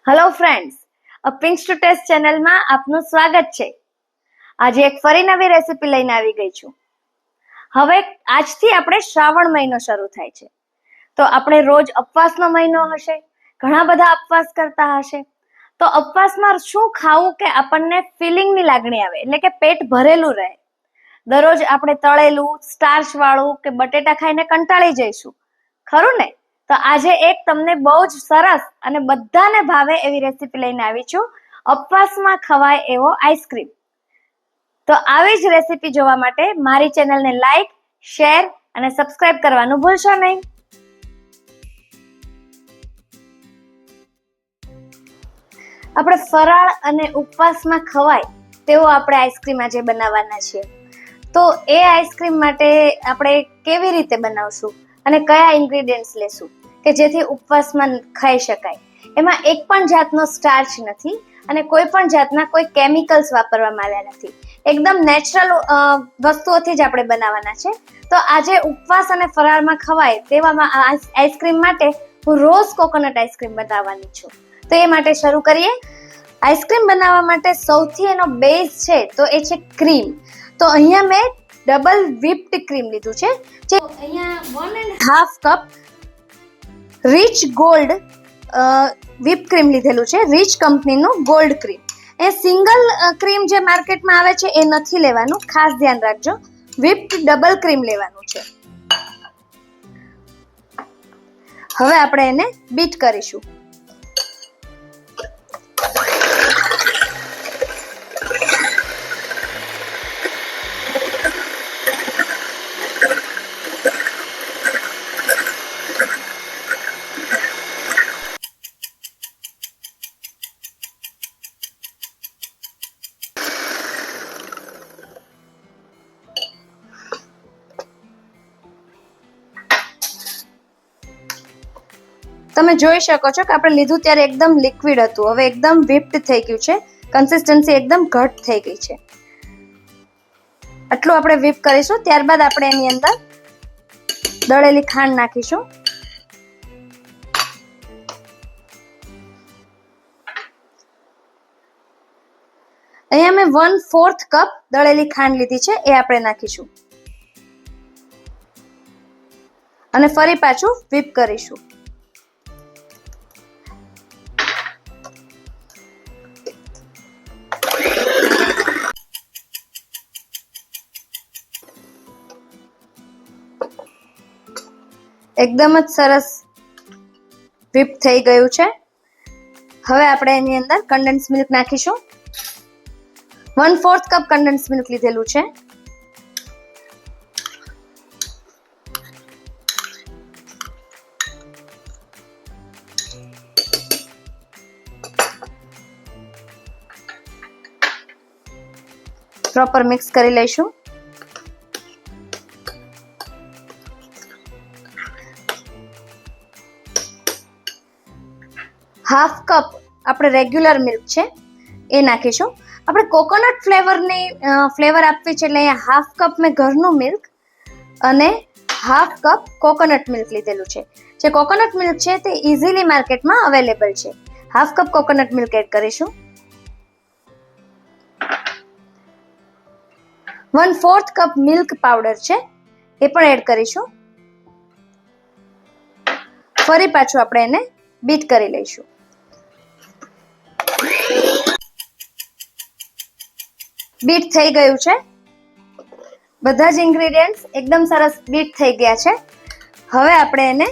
Hello friends, પિંક્સ two test ચેનલમાં આપનું સ્વાગત છે. આજે એક ફરી નવી રેસીપી લઈને આવી ગઈ છું. હવે આજથી આપણે શ્રાવણ મહિનો શરૂ થાય છે, તો આપણે રોજ ઉપવાસનો મહિનો હશે, ઘણા બધા ઉપવાસ કરતા હશે. તો ઉપવાસમાં શું ખાવું કે આપણને ફિલિંગની લાગણી આવે, એટલે કે પેટ ભરેલું રહે. દરરોજ આપણે તળેલું, સ્ટાર્ચ વાળું કે બટેટા ખાઈને કંટાળી જઈશું, ખરું ને? તો આજે એક તમને બહુ જ સરસ અને બધાને ભાવે એવી રેસીપી લઈને આવી છું, ઉપવાસમાં ખવાય એવો આઈસ્ક્રીમ. તો આવી જ રેસીપી જોવા માટે મારી ચેનલને લાઈક, શેર અને સબસ્ક્રાઇબ કરવાનું ભૂલશો નહીં. આપણે ફરાળ અને ઉપવાસમાં ખવાય તેવો આપણે આઈસ્ક્રીમ આજે બનાવવાના છીએ. તો એ આઈસ્ક્રીમ માટે આપણે કેવી રીતે બનાવશું અને કયા ઇન્ગ્રેડિયન્ટ્સ લેશું કે જેથી ઉપવાસમાં ખાઈ શકાય. એમાં એક પણ જાતનો સ્ટાર્ચ નથી અને કોઈ પણ જાતના કોઈ કેમિકલ્સ વાપરવામાં આવ્યા નથી. એકદમ નેચરલ વસ્તુઓથી જ આપણે બનાવવાના છે. તો આજે ઉપવાસ અને ફરાળમાં ખવાય તેવામાં આઈસ્ક્રીમ માટે હું રોઝ કોકોનટ આઈસ્ક્રીમ બનાવવાની છું. તો એ માટે શરૂ કરીએ. આઈસ્ક્રીમ બનાવવા માટે સૌથી એનો બેઝ છે તો એ છે ક્રીમ. તો અહીંયા મેં ડબલ વ્હિપ્ડ ક્રીમ લીધું છે, જે અહીંયા 1.5 cup rich gold whip cream લીધેલું છે, રીચ કંપનીનું ગોલ્ડ ક્રીમ. એ સિંગલ ક્રીમ જે માર્કેટમાં આવે છે એ નથી લેવાનું, ખાસ ધ્યાન રાખજો. વ્હિપ્ડ ડબલ ક્રીમ લેવાનું છે. હવે આપણે એને બીટ કરીશું. તમે જોઈ શકો છો કે આપણે લીધું ત્યારે એકદમ લિક્વિડ હતું, હવે એકદમ વ્હિપ્ડ થઈ ગયું છે, કન્સિસ્ટન્સી એકદમ ઘટ થઈ ગઈ છે. આટલું આપણે વ્હિપ કરીશું. ત્યારબાદ આપણે એની અંદર દળેલી ખાંડ નાખીશું. અહીંયા મેં 1/4 કપ દળેલી ખાંડ લીધી છે, એ આપણે નાખીશું અને ફરી પાછું વ્હિપ કરીશું. એકદમ જ સરસ વ્હિપ થઈ ગયું છે. હવે આપણે એની અંદર કન્ડેન્સ મિલ્ક નાખીશું. 1/4 કપ કન્ડેન્સ મિલ્ક લીધેલું છે. પ્રોપર મિક્સ કરી લઈશું. હાફ કપ આપણે રેગ્યુલર મિલ્ક છે એ નાખીશું. આપણે કોકોનટ ફ્લેવર આપવી છે, એટલે અહીંયા હાફ કપ મેં ઘરનું મિલ્ક અને હાફ કપ કોકોનટ મિલ્ક લીધેલું છે. જે કોકોનટ મિલ્ક છે તે ઇઝીલી માર્કેટમાં અવેલેબલ છે. Half cup coconut milk add કરીશું. 1/4 કપ મિલ્ક પાવડર છે એ પણ એડ કરીશું. ફરી પાછું આપણે એને બીટ કરી લઈશું. બીટ થઈ ગયું છે. બધા જ ઇન્ગ્રેડિયન્ટ્સ એકદમ સરસ બીટ થઈ ગયા છે. હવે આપણે એને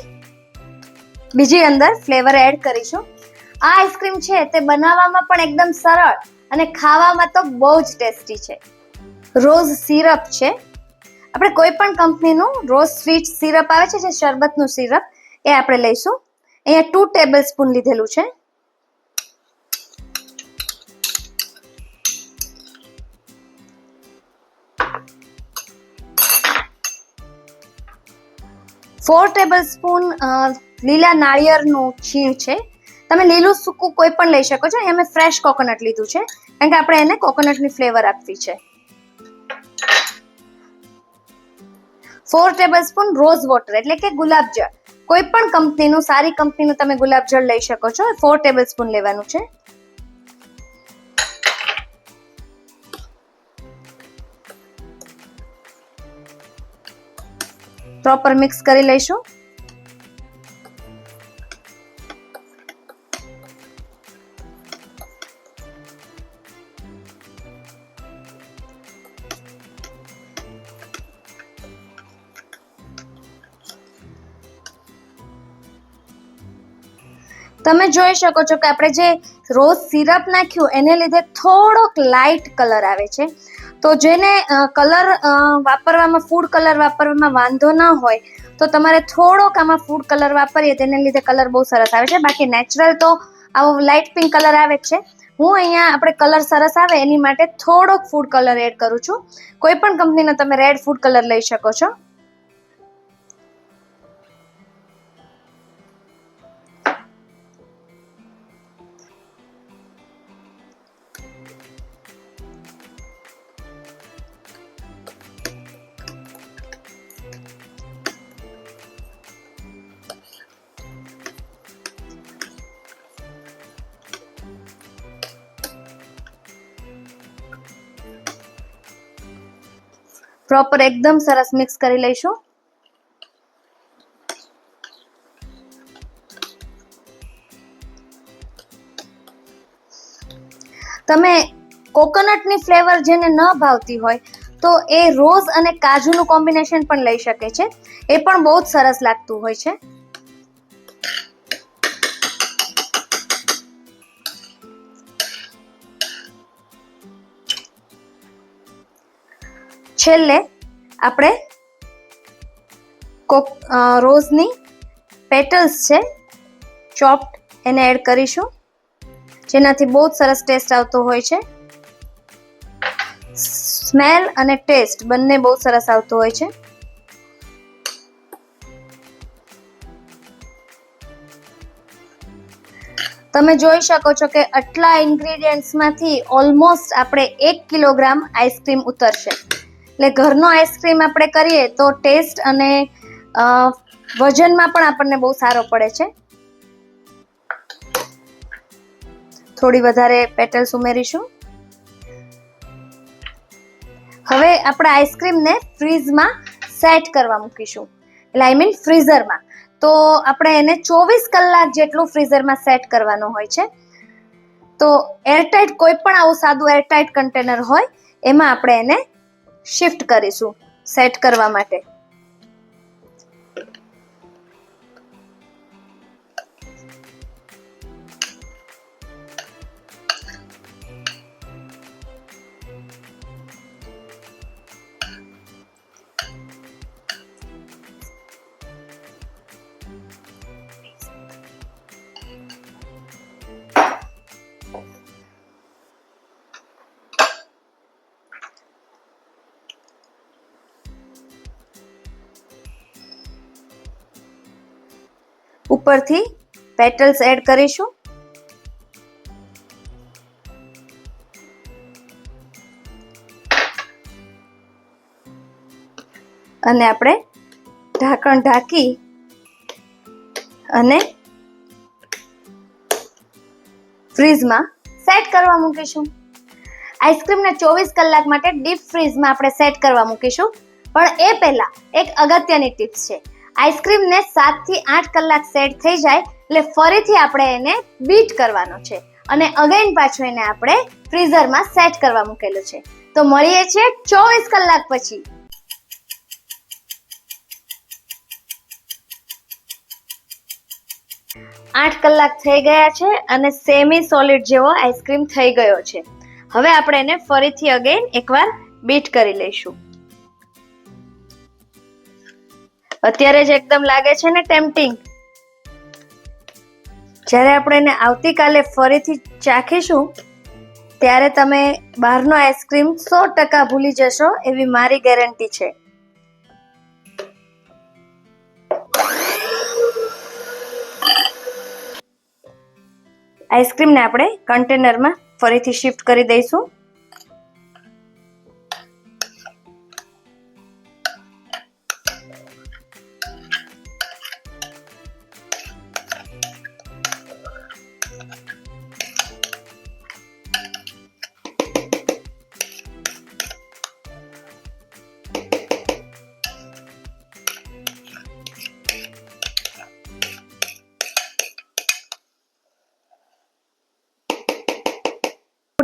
બીજી અંદર ફ્લેવર એડ કરીશું. આ આઈસ્ક્રીમ છે તે બનાવવામાં પણ એકદમ સરળ અને ખાવામાં તો બહુ જ ટેસ્ટી છે. રોઝ સિરપ છે. આપણે કોઈ પણ કંપનીનું રોઝ સ્વીટ સિરપ આવે છે, જે શરબતનું સિરપ, એ આપણે લઈશું. અહીંયા 2 ટેબલ સ્પૂન લીધેલું છે. ફોર ટેબલ સ્પૂન લીલા નાળિયેરનું છીણ છે. તમે લીલું સૂકું કોઈ પણ લઈ શકો છો. અહીંયા મેં ફ્રેશ કોકોનટ લીધું છે, કારણ કે આપણે એને કોકોનટની ફ્લેવર આપવી છે. 4 ટેબલ સ્પૂન રોઝ વોટર એટલે કે ગુલાબ જળ. કોઈ પણ કંપનીનું, સારી કંપનીનું તમે ગુલાબજળ લઈ શકો છો. 4 ટેબલસ્પૂન લેવાનું છે. પ્રોપર મિક્સ કરી લઈશું. તમે જોઈ શકો છો કે આપણે જે રોઝ સિરપ નાખ્યું એને લીધે થોડોક લાઇટ કલર આવે છે. તો જેને કલર વાપરવામાં, ફૂડ કલર વાપરવામાં વાંધો ન હોય તો તમારે થોડોક આમાં ફૂડ કલર વાપરીએ તેને લીધે કલર બહુ સરસ આવે છે. બાકી નેચરલ તો આવો લાઇટ પિંક કલર આવે જ છે. હું અહીંયા આપણે કલર સરસ આવે એની માટે થોડોક ફૂડ કલર એડ કરું છું. કોઈ પણ કંપનીનો તમે રેડ ફૂડ કલર લઈ શકો છો. પ્રોપર એકદમ સરસ મિક્સ કરી લઈશું. તમે કોકોનટની ફ્લેવર જેને ન ભાવતી હોય તો એ રોઝ અને કાજુનું કોમ્બિનેશન પણ લઈ શકે છે. એ પણ બહુ જ સરસ લાગતું હોય છે. છેલ્લે આપણે રોઝની પેટલ્સ છે ચોપ્ડ, એને એડ કરીશું, જેનાથી બહુ જ સરસ ટેસ્ટ આવતો હોય છે. સ્મેલ અને ટેસ્ટ બંને બહુ સરસ આવતો હોય છે. તમે જોઈ શકો છો કે આટલા ઇન્ગ્રેડિયન્ટ્સમાંથી ઓલમોસ્ટ આપણે 1 કિલોગ્રામ આઈસ્ક્રીમ ઉતરશે. એટલે ઘરનો આઈસ્ક્રીમ આપણે કરીએ તો ટેસ્ટ અને વજનમાં પણ આપણને બહુ સારો પડે છે. થોડી વધારે પેટલ્સ ઉમેરીશું. હવે આપણે આઈસ્ક્રીમને ફ્રીઝમાં સેટ કરવા મૂકીશું, એટલે આઈ મીન ફ્રીઝરમાં. તો આપણે એને 24 કલાક જેટલું ફ્રીઝરમાં સેટ કરવાનો હોય છે. તો એરટાઇટ, કોઈ પણ આવું સાદું એરટાઇટ કન્ટેનર હોય એમાં આપણે એને શિફ્ટ કરીશું સેટ કરવા માટે. ઉપરથી પેટલ્સ એડ કરીશું. અને આપણે ઢાંકણ ઢાંકી અને ફ્રીઝમાં સેટ કરવા મૂકીશું. આઈસ્ક્રીમને 24 કલાક માટે ડીપ ફ્રીઝમાં આપણે સેટ કરવા મૂકીશું. પણ એ પહેલા એક અગત્યની ટિપ્સ છે. આઈસ્ક્રીમને 7 થી 8 કલાક સેટ થઈ જાય એટલે ફરીથી આપણે એને બીટ કરવાનો છે અને અગેન પાછું એને આપણે ફ્રીઝરમાં સેટ કરવા મૂકેલું છે. તો મળીએ છીએ 24 કલાક પછી. આઠ કલાક થઈ ગયા છે અને સેમી સોલિડ જેવો આઈસ્ક્રીમ થઈ ગયો છે. હવે આપણે એને ફરીથી અગેન એકવાર બીટ કરી લઈશું. અત્યારે જ એકદમ લાગે છે ને ટેમ્પટિંગ. જ્યારે આપણે એને આવતીકાલે ફરીથી ચાખીશું ત્યારે તમે બહારનો આઈસ્ક્રીમ 100% ભૂલી જશો એવી મારી ગેરંટી છે. આઈસ્ક્રીમને આપણે કન્ટેનરમાં ફરીથી શિફ્ટ કરી દઈશું.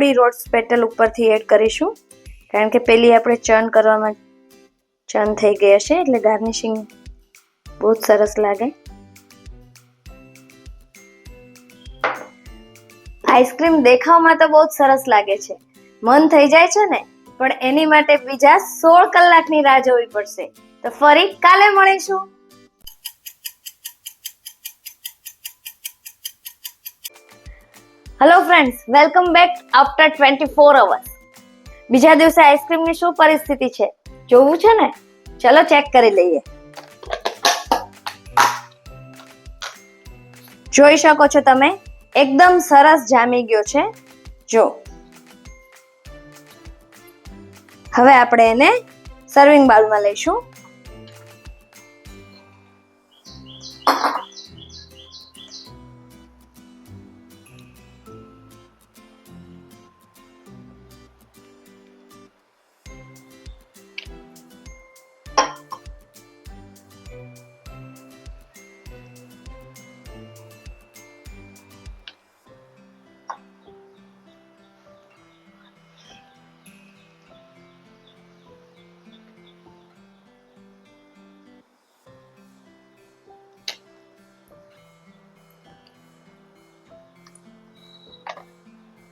થોડી રોઝ પેટલ ઉપરથી એડ કરીશું, કારણ કે પેલી આપણે ચર્ન કરવામાં ચર્ન થઈ ગઈ હશે એટલે ગાર્નિશિંગ બહુ જ સરસ લાગે. આઈસ્ક્રીમ દેખાવમાં તો બહુ જ સરસ લાગે છે, મન થઈ જાય છે ને, પણ એની માટે બીજા 16 કલાકની રાહ જોવી પડશે. તો ફરી કાલે મળીશું. Hello friends, welcome back after 24 hours. બીજા દિવસે આઈસ્ક્રીમની શું પરિસ્થિતિ છે જોવું છે ને, ચલો ચેક કરી લઈએ. જોઈ શકો છો તમે, એકદમ સરસ જામી ગયો છે. જો હવે આપણે એને સર્વિંગ બાઉલમાં લઈશું.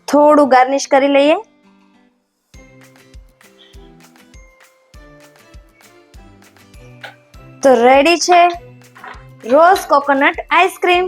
થોડું ગાર્નિશ કરી લઈએ. તો રેડી છે રોઝ કોકોનટ આઈસ્ક્રીમ.